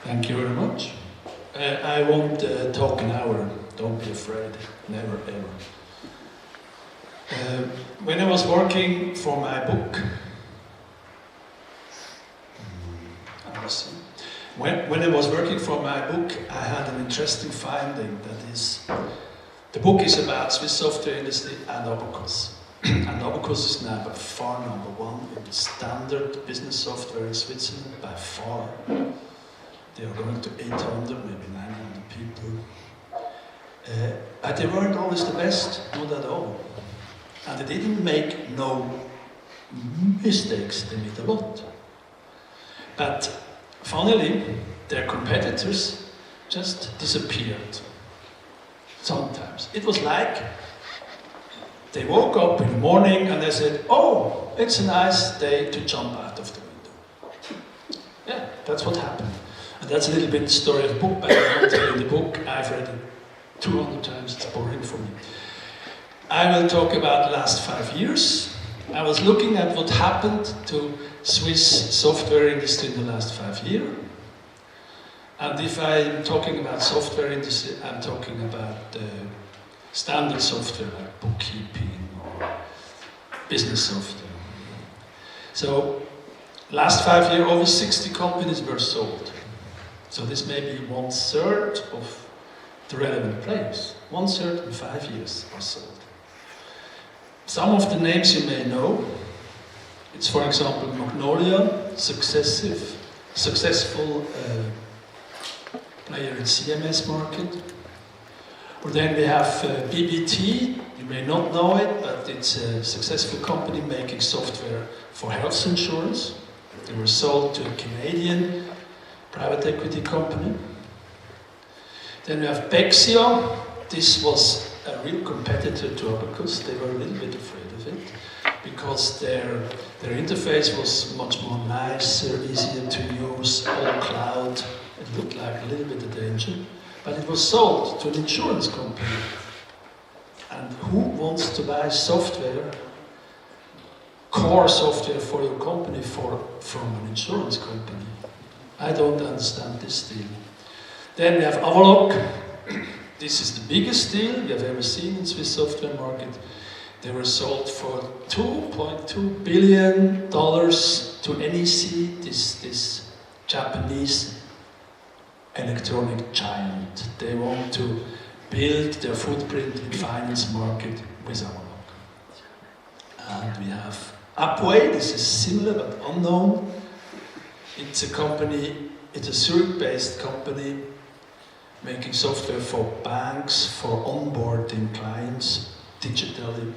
Thank you very much. I won't talk an hour, don't be afraid, never ever. When I was working for my book, when I was working for my book, I had an interesting finding. That is, the book is about Swiss software industry and Abacus. And Abacus is now by far number one in standard business software in Switzerland, by far. They are going to 800, maybe 900 people. But they weren't always the best, not at all. And they didn't make no mistakes, they made a lot. But finally, their competitors just disappeared. Sometimes. It was like they woke up in the morning and they said, oh, it's a nice day to jump out of the window. Yeah, that's what happened. And that's a little bit the story of the book, but I won't tell you the book. I've read it 200 times, it's boring for me. I will talk about the last 5 years. I was looking at what happened to Swiss software industry in the last 5 years. And if I'm talking about software industry, I'm talking about standard software like bookkeeping or business software. So, last 5 years, over 60 companies were sold. So this may be 1/3 of the relevant players. 1/3 in 5 years are sold. Some of the names you may know. It's, for example, Magnolia, successful player in CMS market. Or then we have BBT. You may not know it, but it's a successful company making software for health insurance. They were sold to a Canadian private equity company. Then we have Bexio. This was a real competitor to Abacus. They were a little bit afraid of it because their interface was much more nicer, easier to use, all cloud. It looked like a little bit of danger, but it was sold to an insurance company. And who wants to buy software, core software for your company from an insurance company? I don't understand this deal. Then we have Avaloq. This is the biggest deal we have ever seen in Swiss software market. They were sold for $2.2 billion to NEC, this Japanese electronic giant. They want to build their footprint in finance market with Avaloq. And we have Upway. This is similar but unknown. It's a company, it's a Zurich-based company making software for banks, for onboarding clients digitally.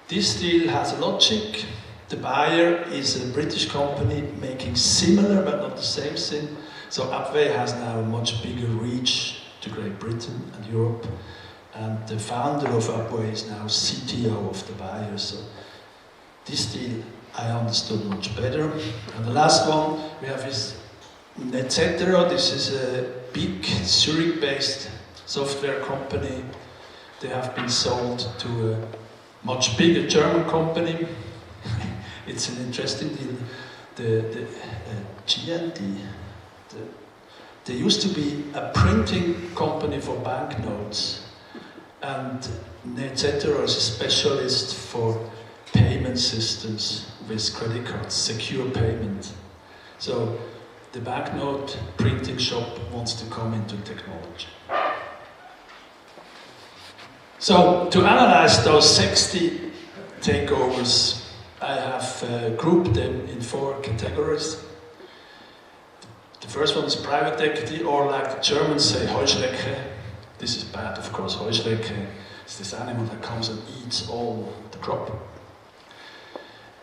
This deal has a logic. The buyer is a British company making similar but not the same thing. So Upway has now a much bigger reach to Great Britain and Europe. And the founder of Upway is now CTO of the buyer. So this deal I understood much better. And the last one we have is Netcetera. This is a big Zurich-based software company. They have been sold to a much bigger German company. It's an interesting deal. The GND. They used to be a printing company for banknotes, and Netcetera is a specialist for payment systems with credit cards, secure payment. So the banknote printing shop wants to come into technology. So to analyze those 60 takeovers, I have grouped them in 4 categories. The first one is private equity, or like the Germans say, Heuschrecke. This is bad, of course. Heuschrecke is this animal that comes and eats all the crop.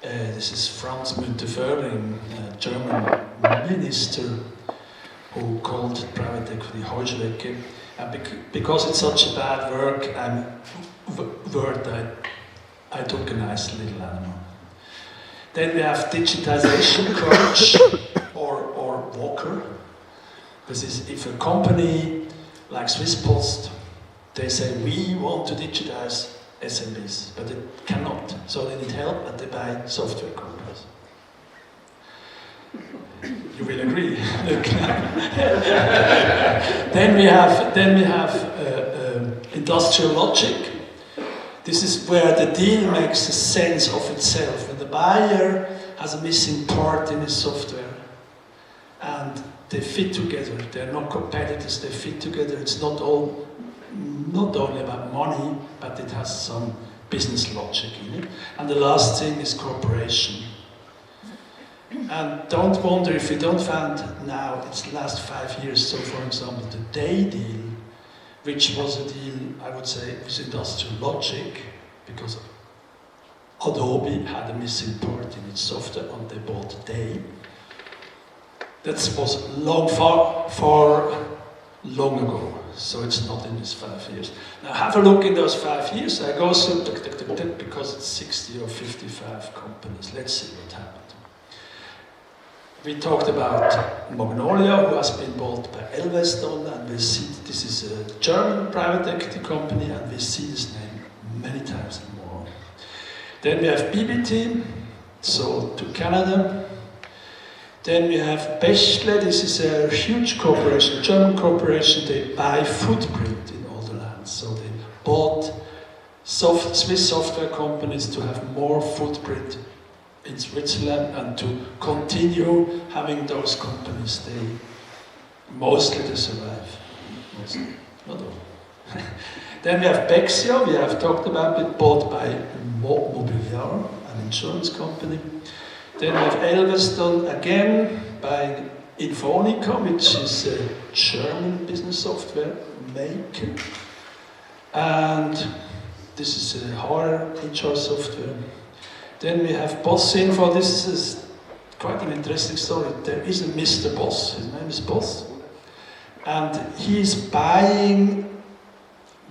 This is Franz Müntefering, a German minister, who called private equity Heuschrecke. And because it's such a bad word, I took a nice little animal. Then we have digitization crunch, or Walker. This is if a company like Swiss Post, they say we want to digitize SMBs, but they cannot. So they need help and they buy software companies. You will agree. Then we have industrial logic. This is where the deal makes a sense of itself. When the buyer has a missing part in his software and they fit together, they're not competitors, they fit together. It's not only about money, but it has some business logic in it. And the last thing is cooperation. And don't wonder if you don't find now, it's the last 5 years, so for example, the Day deal, which was a deal, I would say, with industrial logic, because Adobe had a missing part in its software and they bought Day. That was far long ago, so it's not in these 5 years. Now have a look in those 5 years. I go through because it's 60 or 55 companies. Let's see what happened. We talked about Magnolia, who has been bought by Elveston, and we see this is a German private equity company, and we see this name many times more. Then we have BBT, sold to Canada. Then we have Bechtle, this is a huge corporation, German corporation. They buy footprint in all the lands. So they bought Swiss software companies to have more footprint in Switzerland and to continue having those companies. Mostly they survive. Mostly, not all. Then we have Bexio, we have talked about it, bought by Mobiliar, an insurance company. Then we have Elveston again by Infonica, which is a German business software maker. And this is a HR software. Then we have Boss Info. This is quite an interesting story. There is a Mr. Boss, his name is Boss. And he's buying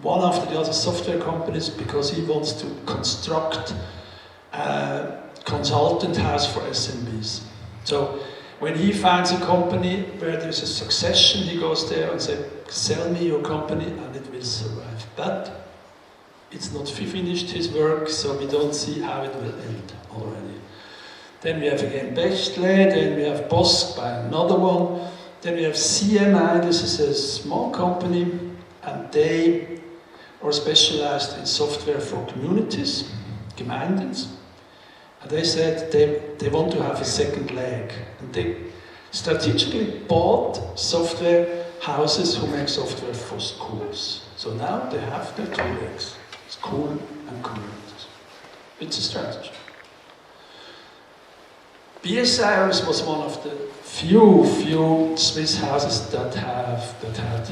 one after the other software companies because he wants to construct consultant house for SMBs. So when he finds a company where there's a succession, he goes there and says, sell me your company and it will survive. But it's not finished his work, so we don't see how it will end already. Then we have again Bechtle, then we have Bosch by another one. Then we have CMI, this is a small company, and they are specialized in software for communities, Gemeinden. And they said they want to have a second leg. And they strategically bought software houses who make software for schools. So now they have their 2 legs, school and communities. It's a strategy. BSI was one of the few Swiss houses that had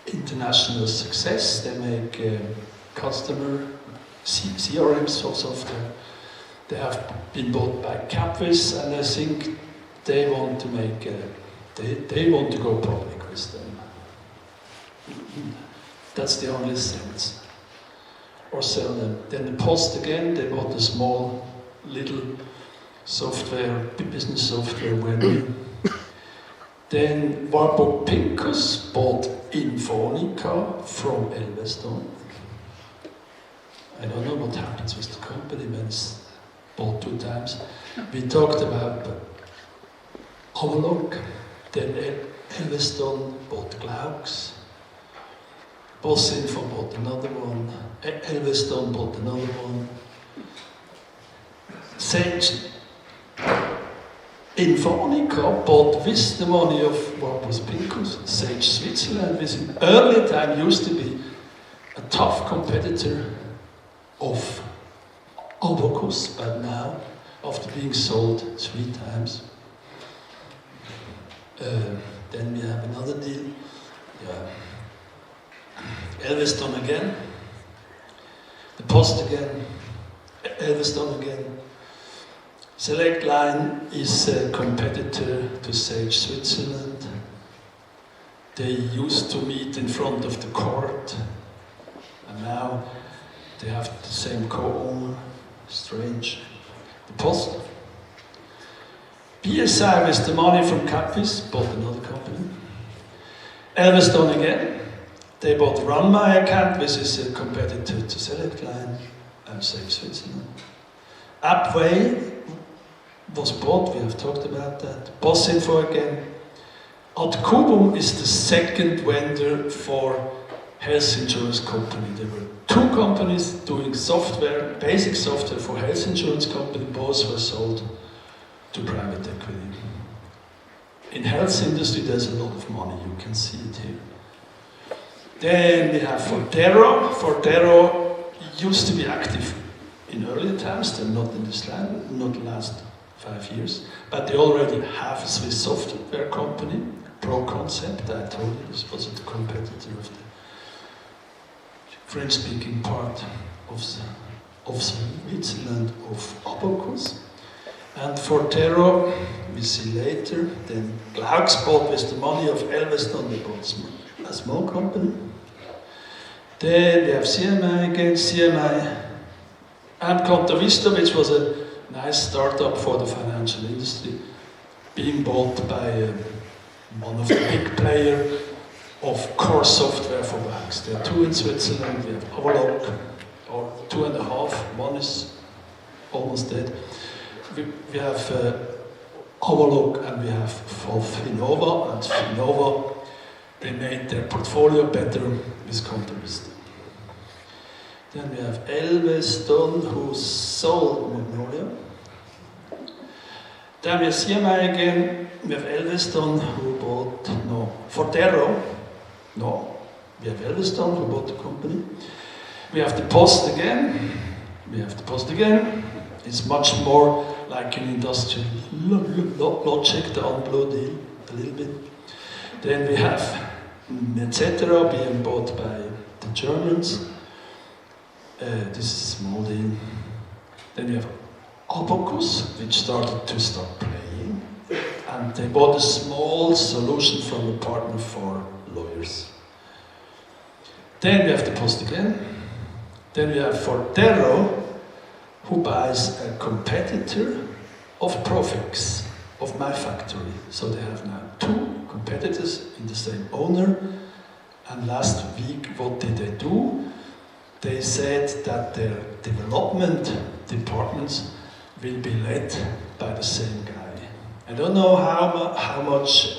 international success. They make customer CRM software. They have been bought by Capvis, and I think they want to make they want to go public with them. That's the only sense. Or sell them. Then the Post again, they bought a small little software, business software web. Then Warburg Pincus bought Infonica from Elveston. I don't know what happens with the company when it's bought 2 times. We talked about Overlock, then Elveston bought Glaux, Bosinfo bought another one, Elveston bought another one, Sage Infonica bought with the money of Warburg Pincus, Sage Switzerland, which in earlier time used to be a tough competitor of Abacus, but now, after being sold 3 times, then we have another deal. Elveston again, the Post again, Elveston again. Select Line is a competitor to Sage Switzerland. They used to meet in front of the court, and now they have the same co-owner. Strange. The Post. BSI with the money from Capvis bought another company. Elveston again. They bought Run My Account, which is a competitor to Select Line and Sage Switzerland. Upway was bought, we have talked about that. Bosinfo again. Adcubum is the second vendor for health insurance company. There were two companies doing software, basic software for health insurance company. Both were sold to private equity. In health industry, there's a lot of money. You can see it here. Then we have Fortero. Fortero used to be active in earlier times. They're not in this land, not the last 5 years, but they already have a Swiss software company, ProConcept. I told you this was a competitor of the French-speaking part of Switzerland, of Abacus. And Fortero, we see later. Then Glauks bought with the money of Elveston, they bought a small company. Then we have CMI again, CMI, and Contavista, which was a nice startup for the financial industry, being bought by one of the big players of core software for banks. There are two in Switzerland. We have Avaloq, or 2.5. One is almost dead. We have Avaloq and we have Finova, and Finova, they made their portfolio better with Contavista. Then we have Elveston, who sold Magnolia. Then we have CMI again. We have Elveston, who bought, Fortero. No, we have Elveston, who bought the company. We have the Post again. It's much more like an industrial logic, the Unblue deal, a little bit. Then we have etc. being bought by the Germans. This is a small deal. Then we have Abacus, which started to start playing. And they bought a small solution from a partner for lawyers. Then we have the Post again. Then we have Fortero, who buys a competitor of Profix, of My Factory. So they have now two competitors in the same owner. And last week, what did they do? They said that their development departments will be led by the same guy. I don't know how much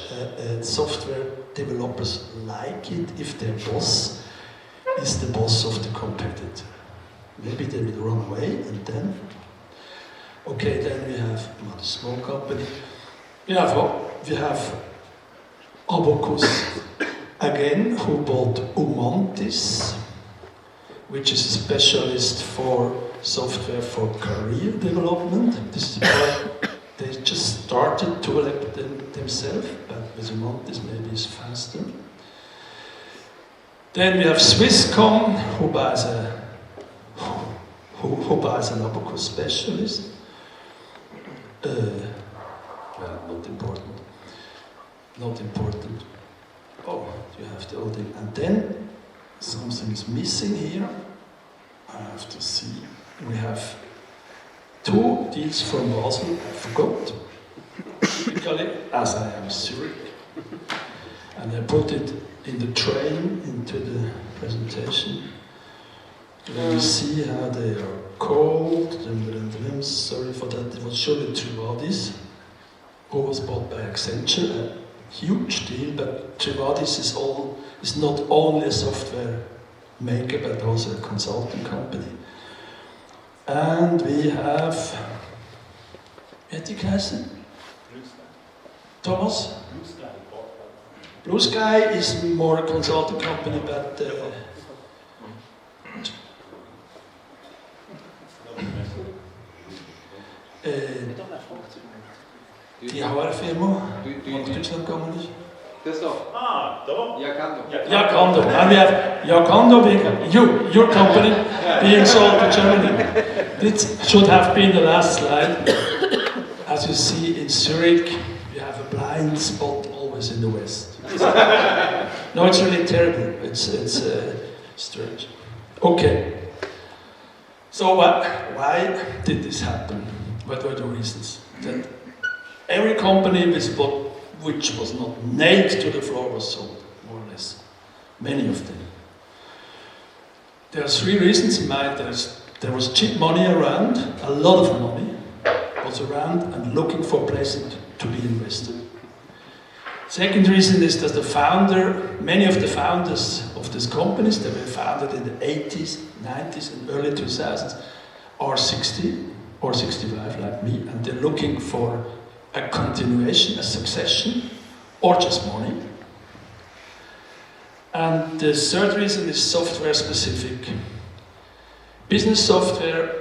software developers like it if their boss is the boss of the competitor. Maybe they will run away and then... Okay, then we have another small company. We have Abacus again, who bought Umantis, which is a specialist for software for career development. This is why they just started to elect themselves, but with Umantis maybe it's faster. Then we have Swisscom, who buys an Abacus specialist. Well, not important. Oh, you have the old thing. And then something is missing here. I have to see. We have two deals from Basel. I forgot. Typically, as I am Zurich. And I put it in the train into the presentation. Let me see how they are called. Sorry for that. It was surely Trivadis, who was bought by Accenture. A huge deal, but Trivadis is not only a software maker, but also a consulting company. And we have... Thomas? Blue Sky is more a consulting company, but... die HR-Firma, die nach Deutschland gegangen ist. Christoph. Da? Yakando. And we have Yakando, your company, being sold to Germany. This should have been the last slide. As you see in Zurich, we have a blind spot always in the west. No, it's really terrible. It's strange. Okay. So why did this happen? What were the reasons? That every company which was not nailed to the floor was sold, more or less. Many of them. There are three reasons in mind. There was cheap money around, a lot of money. goes around and looking for places to be invested. Second reason is that many of the founders of these companies that were founded in the 80s, 90s and early 2000s are 60 or 65 like me, and they're looking for a continuation, a succession, or just money. And the third reason is software specific. Business software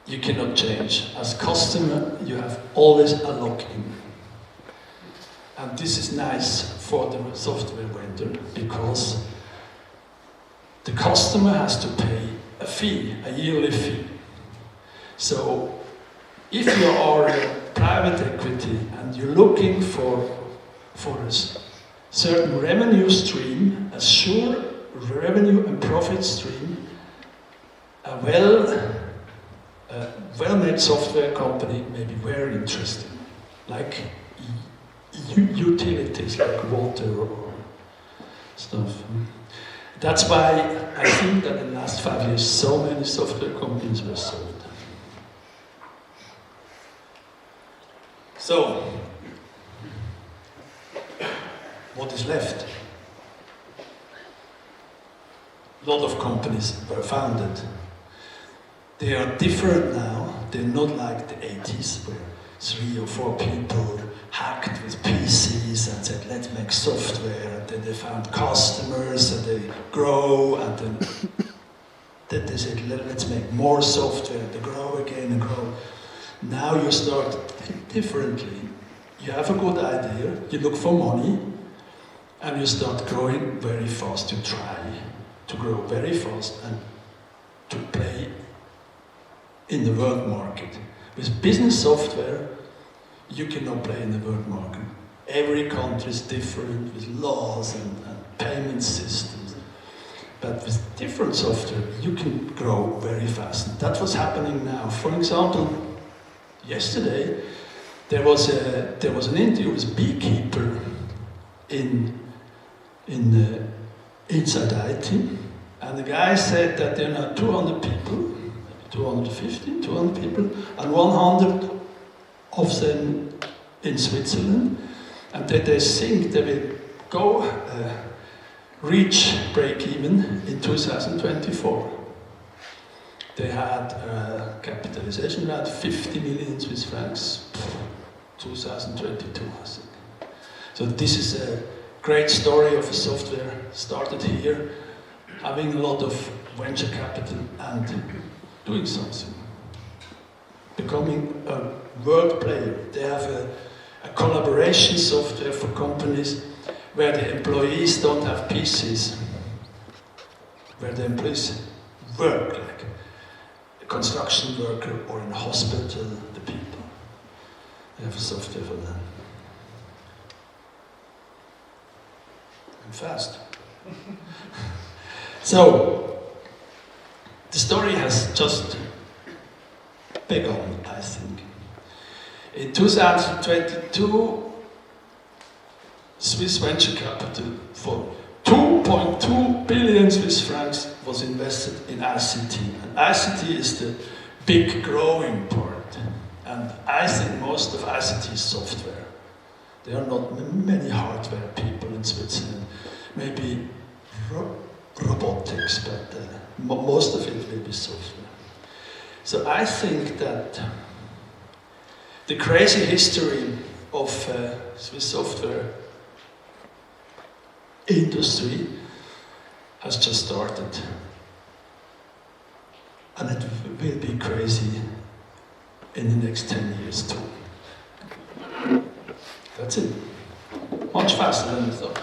you cannot change. As customer, you have always a lock-in. And this is nice for the software vendor because the customer has to pay a fee, a yearly fee. So if you are a private equity and you're looking for a certain revenue stream, a sure revenue and profit stream, a well-made software company may be very interesting, like utilities like water or stuff. That's why I think that in the last 5 years so many software companies were sold. So, what is left? A lot of companies were founded. They are different now. They're not like the 80s where 3 or 4 people hacked with PCs and said, let's make software, and then they found customers and they grow, and then they said, let's make more software, and they grow again and grow. Now you start differently. You have a good idea, you look for money, and you start growing very fast. You try to grow very fast and to play in the world market. With business software, you cannot play in the world market. Every country is different with laws and payment systems. But with different software, you can grow very fast. And that's what's happening now. For example, yesterday, there was an interview with a beekeeper inside IAT, and the guy said that there are 200 people, 250, 200 people, and 100 of them in Switzerland, and that they think they will reach break-even in 2024. They had a capitalization around 50 million Swiss francs, 2022, I think. So this is a great story of a software started here, having a lot of venture capital and doing something. Becoming a world player. They have a collaboration software for companies where the employees don't have PCs, where the employees work like a construction worker or in a hospital, the people. They have a software for that. And fast. So, the story has just begun, I think. In 2022, Swiss venture capital for 2.2 billion Swiss francs was invested in ICT. And ICT is the big growing part. And I think most of ICT is software. There are not many hardware people in Switzerland. Maybe robotics, but most of it will be software. So I think that the crazy history of Swiss software industry has just started. And it will be crazy in the next 10 years too. That's it. Much faster than I thought.